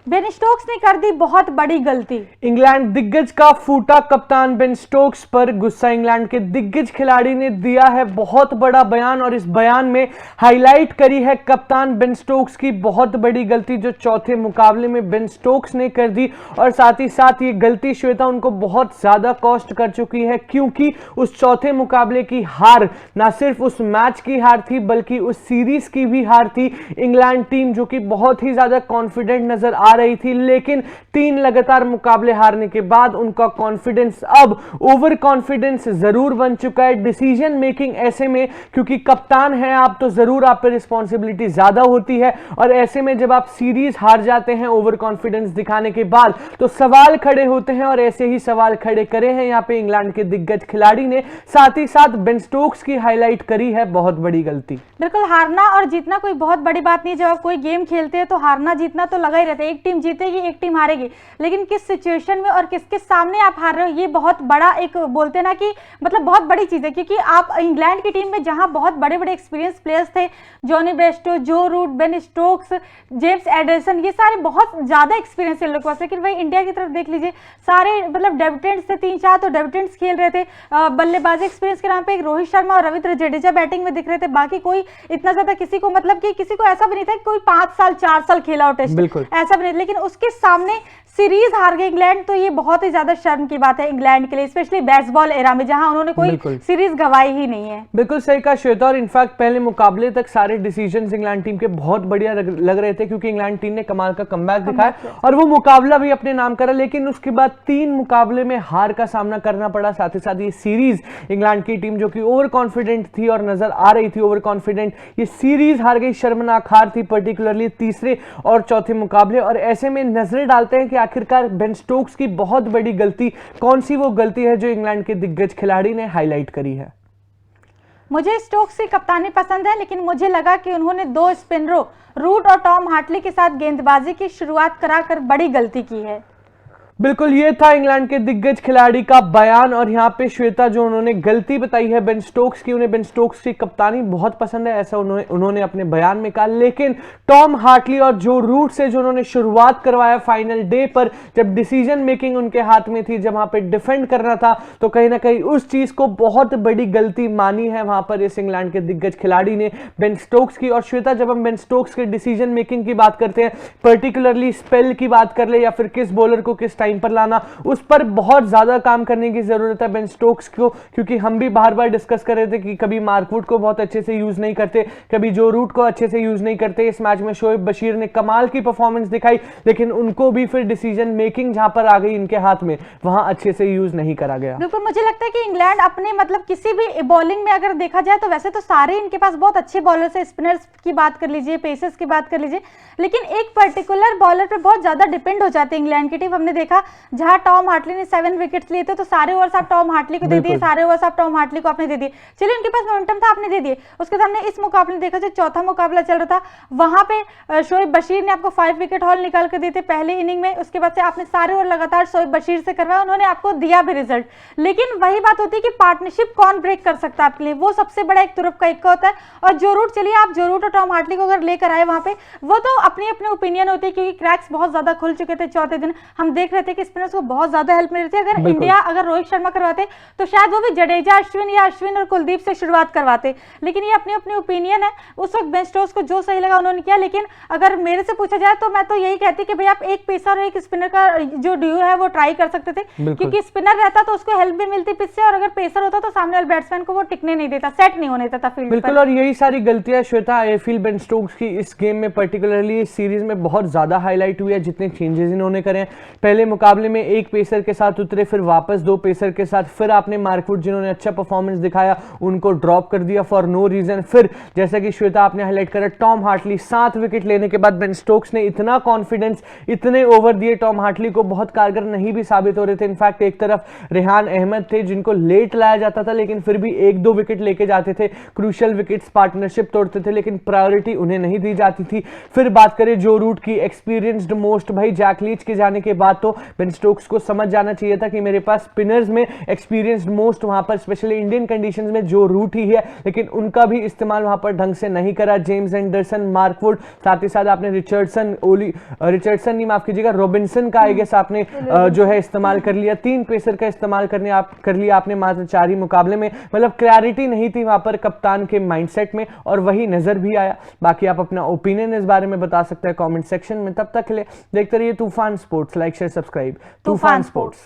Ben Stokes ने कर दी बहुत बड़ी गलती। इंग्लैंड दिग्गज का फूटा कप्तान बेन स्टोक्स पर गुस्सा। इंग्लैंड के दिग्गज खिलाड़ी ने दिया है बहुत बड़ा बयान और इस बयान में हाईलाइट करी है कप्तान बेन स्टोक्स की बहुत बड़ी गलती जो चौथे मुकाबले में बेन स्टोक्स ने कर दी। और साथ ही साथ ये गलती श्वेता उनको बहुत ज्यादा कॉस्ट कर चुकी है, क्योंकि उस चौथे मुकाबले की हार ना सिर्फ उस मैच की हार थी बल्कि उस सीरीज की भी हार थी। इंग्लैंड टीम जो कि बहुत ही ज्यादा कॉन्फिडेंट नजर आ रही थी, लेकिन 3 लगातार मुकाबले हारने के बाद उनका कॉन्फिडेंस अब ओवर कॉन्फिडेंस जरूर बन चुका है। डिसीजन मेकिंग ऐसे में, क्योंकि कप्तान है आप तो जरूर आप पे रिस्पॉन्सिबिलिटी ज्यादा होती है, और ऐसे में जब आप सीरीज हार जाते हैं ओवर कॉन्फिडेंस दिखाने के बाद तो सवाल खड़े होते हैं, और ऐसे ही सवाल खड़े करे हैं यहां पे इंग्लैंड के दिग्गज खिलाड़ी ने। साथ ही साथ बेन स्टोक्स की हाईलाइट करी है बहुत बड़ी गलती। बिल्कुल, हारना और जीतना कोई बहुत बड़ी बात नहीं है। जब आप कोई गेम खेलते हैं तो हारना जीतना तो लगा ही रहता है, एक टीम जीतेगी एक टीम हारेगी, लेकिन किस सिचुएशन में और किसके सामने आप हार रहे हो ये बहुत बड़ा एक बोलते ना कि मतलब बहुत बड़ी चीज है। क्योंकि आप इंग्लैंड की टीम में जहां बहुत बड़े बड़े एक्सपीरियंस प्लेयर्स थे, Jonny Bairstow, Joe Root, Ben Stokes, James Anderson, ये सारे बहुत ज्यादा एक्सपीरियंस है लोगों के पास। लेकिन भाई इंडिया की तरफ देख लीजिए, सारे मतलब डेब्यूटेंट्स थे, 3-4 तो डेब्यूटेंट्स खेल रहे थे। बल्लेबाजी एक्सपीरियंस के नाम पे एक रोहित शर्मा और रविंद्र जडेजा बैटिंग में दिख रहे थे, बाकी कोई इतना ज्यादा किसी को मतलब कि किसी को ऐसा भी नहीं था कि कोई 5 साल 4 साल खेला हो टेस्ट, ऐसा भी नहीं। लेकिन उसके सामने सीरीज हार गई इंग्लैंड, तो ये बहुत ही ज्यादा शर्म की बात है इंग्लैंड के लिए, स्पेशली बेसबॉल एरा में जहां उन्होंने कोई सीरीज गवाई ही नहीं है। बिल्कुल सही कहा श्वेता, और इनफैक्ट पहले मुकाबले तक सारे डिसीजंस इंग्लैंड टीम के बहुत बढ़िया लग रहे थे, क्योंकि इंग्लैंड टीम ने कमाल का कमबैक दिखाया और वो मुकाबला भी अपने नाम करा। लेकिन उसके बाद 3 मुकाबले में हार का सामना करना पड़ा। साथ ही साथ ये सीरीज इंग्लैंड की टीम जो कि ओवर कॉन्फिडेंट थी और नजर आ रही थी ओवर कॉन्फिडेंट, ये सीरीज हार गई। शर्मनाक हार थी, पर्टिकुलरली तीसरे और चौथे मुकाबले। और ऐसे में नजरें डालते हैं कि आखिरकार बेन स्टोक्स की बहुत बड़ी गलती कौन सी वो गलती है जो इंग्लैंड के दिग्गज खिलाड़ी ने हाईलाइट करी है। मुझे स्टोक्स की कप्तानी पसंद है, लेकिन मुझे लगा कि उन्होंने 2 स्पिनरों रूट और टॉम हार्टली के साथ गेंदबाजी की शुरुआत कराकर बड़ी गलती की है। बिल्कुल, ये था इंग्लैंड के दिग्गज खिलाड़ी का बयान। और यहाँ पे श्वेता जो उन्होंने गलती बताई है बेन स्टोक्स की, उन्हें बेन स्टोक्स की कप्तानी बहुत पसंद है ऐसा उन्होंने अपने बयान में कहा। लेकिन टॉम हार्टली और जो रूट से जो उन्होंने शुरुआत करवाया फाइनल डे पर, जब डिसीजन मेकिंग उनके हाथ में थी, जब वहां पे डिफेंड करना था, तो कहीं ना कहीं उस चीज को बहुत बड़ी गलती मानी है वहां पर इस इंग्लैंड के दिग्गज खिलाड़ी ने बेन स्टोक्स की। और श्वेता, जब हम बेन स्टोक्स के डिसीजन मेकिंग की बात करते हैं, पर्टिकुलरली स्पेल की बात कर ले या फिर किस बॉलर को किस टाइम पर लाना, उस पर बहुत ज्यादा काम करने की जरूरत है बेन स्टोक्स को। क्योंकि हम भी बार बार डिस्कस कर रहे थे कि कभी मार्क वुड को बहुत अच्छे से यूज नहीं करते, कभी जो रूट को अच्छे से यूज नहीं करते। इस मैच में शोएब बशीर ने कमाल की परफॉर्मेंस दिखाई, लेकिन उनको भी फिर डिसीजन मेकिंग जहां पर आ गई इनके हाथ में, वहां अच्छे से यूज नहीं करा गया। बिल्कुल, मुझे लगता है कि इंग्लैंड अपने मतलब किसी भी बॉलिंग में अगर देखा जाए तो वैसे तो सारे इनके पास बहुत अच्छे बॉलर्स है। स्पिनर्स की बात कर लीजिए, पेसर्स की बात कर लीजिए, लेकिन एक पर्टिकुलर बॉलर पे बहुत ज्यादा डिपेंड हो जाते हैं इंग्लैंड की टीम। हमने देखा जहां टॉम हार्टली ने 7 विकेट्स लिए थे, तो सारे ओवर्स आप टॉम हार्टली को दे दिए, सारे ओवर्स आप टॉम हार्टली को आपने दे दिए। चलिए, उनके पास मोमेंटम था, आपने दे दिए। उसके सामने इस मुकाबले में देखा जो चौथा मुकाबला चल रहा था, वहां पे शोएब बशीर ने आपको 5 विकेट हॉल निकाल कर दिए थे पहले इनिंग में। उसके बाद से आपने सारे ओवर लगातार शोएब बशीर से करवाया, उन्होंने आपको दिया भी रिजल्ट। लेकिन वही बात होती है कि पार्टनरशिप कौन ब्रेक कर सकता है आपके लिए, वो सबसे बड़ा एक तुरुप का इक्का होता है। और जो रूट, चलिए आप जो रूट और टॉम हार्टली को अगर लेकर आए वहां पे, वो तो अपनी अपनी ओपिनियन होती है, क्योंकि क्रैक्स बहुत ज्यादा खुल चुके थे चौथे दिन। हम देख रहे थे कि स्पिनर्स को बहुत ज्यादा हेल्प मिल रही थी। अगर इंडिया अगर रोहित शर्मा करवाते तो शायद वो भी जडेजा, अश्विन या अश्विन और कुलदीप से शुरुआत करवाते। लेकिन ये अपनी अपनी ओपिनियन है, उस वक्त बेन स्टोक्स को जो सही लगा उन्होंने किया। लेकिन अगर मेरे से पूछा जाए तो मैं तो यही कहती कि भाई आप एक पेसर और एक स्पिनर का जो ड्यू है वो ट्राई कर सकते थे, क्योंकि स्पिनर रहता तो उसको हेल्प भी मिलती पिच से, और अगर पेसर होता तो सामने वाले बैट्समैन को वो टिकने नहीं देता, सेट नहीं होने देता फील्ड। बिल्कुल, और यही सारी गलतियां Shweta I feel Ben Stokes की इस गेम में, पर्टिकुलरली इस सीरीज में बहुत ज्यादा हाईलाइट हुई है। जितने चेंजेस इन्होंने करे हैं, पहले मुकाबले में एक पेसर के साथ उतरे, फिर वापस 2 पेसर के साथ, फिर आपने मार्क वुड जिन्होंने अच्छा परफॉर्मेंस दिखाया उनको ड्रॉप कर दिया फॉर नो रीजन। फिर जैसा कि श्वेता आपने हाईलाइट करा, टॉम हार्टली 7 विकेट लेने के बाद बेन स्टोक्स ने इतना कॉन्फिडेंस, इतने ओवर दिए टॉम हार्टली को, बहुत कारगर नहीं भी साबित हो रहे थे। इनफैक्ट एक तरफ रेहान अहमद थे जिनको लेट लाया जाता था, लेकिन फिर भी 1-2 विकेट लेके जाते थे, क्रूशियल विकेट्स, पार्टनरशिप तोड़ते थे, लेकिन प्रायोरिटी उन्हें नहीं दी जाती थी। फिर बात करें जो रूट की, एक्सपीरियंस एक्सपीरियंस्ड मोस्ट। भाई जैक लीच के जाने के बाद तो बेन स्टोक्स को समझ जाना चाहिए था कि मेरे पास स्पिनर्स में एक्सपीरियंस्ड मोस्ट वहां पर, स्पेशली इंडियन कंडीशंस में जो रूट ही है, लेकिन उनका भी इस्तेमाल वहां पर ढंग से नहीं करा। जेम्स एंडरसन, मार्क वुड, साथ ही साथ आपने रिचर्डसन नहीं, माफ कीजिएगा, रॉबिन्सन का आई गेस आपने जो है इस्तेमाल कर लिया। 3 पेसर का इस्तेमाल कर लिया आपने मात्र 4 ही मुकाबले में। मतलब क्लैरिटी नहीं थी वहां पर कप्तान के माइंडसेट में, और वही नजर भी आया। बाकी आप अपना ओपिनियन इस बारे में बता सकते हैं कमेंट सेक्शन में। तब तक के लिए देखते रहिए तूफान स्पोर्ट्स। लाइक शेयर सब्सक्राइब तूफान स्पोर्ट्स।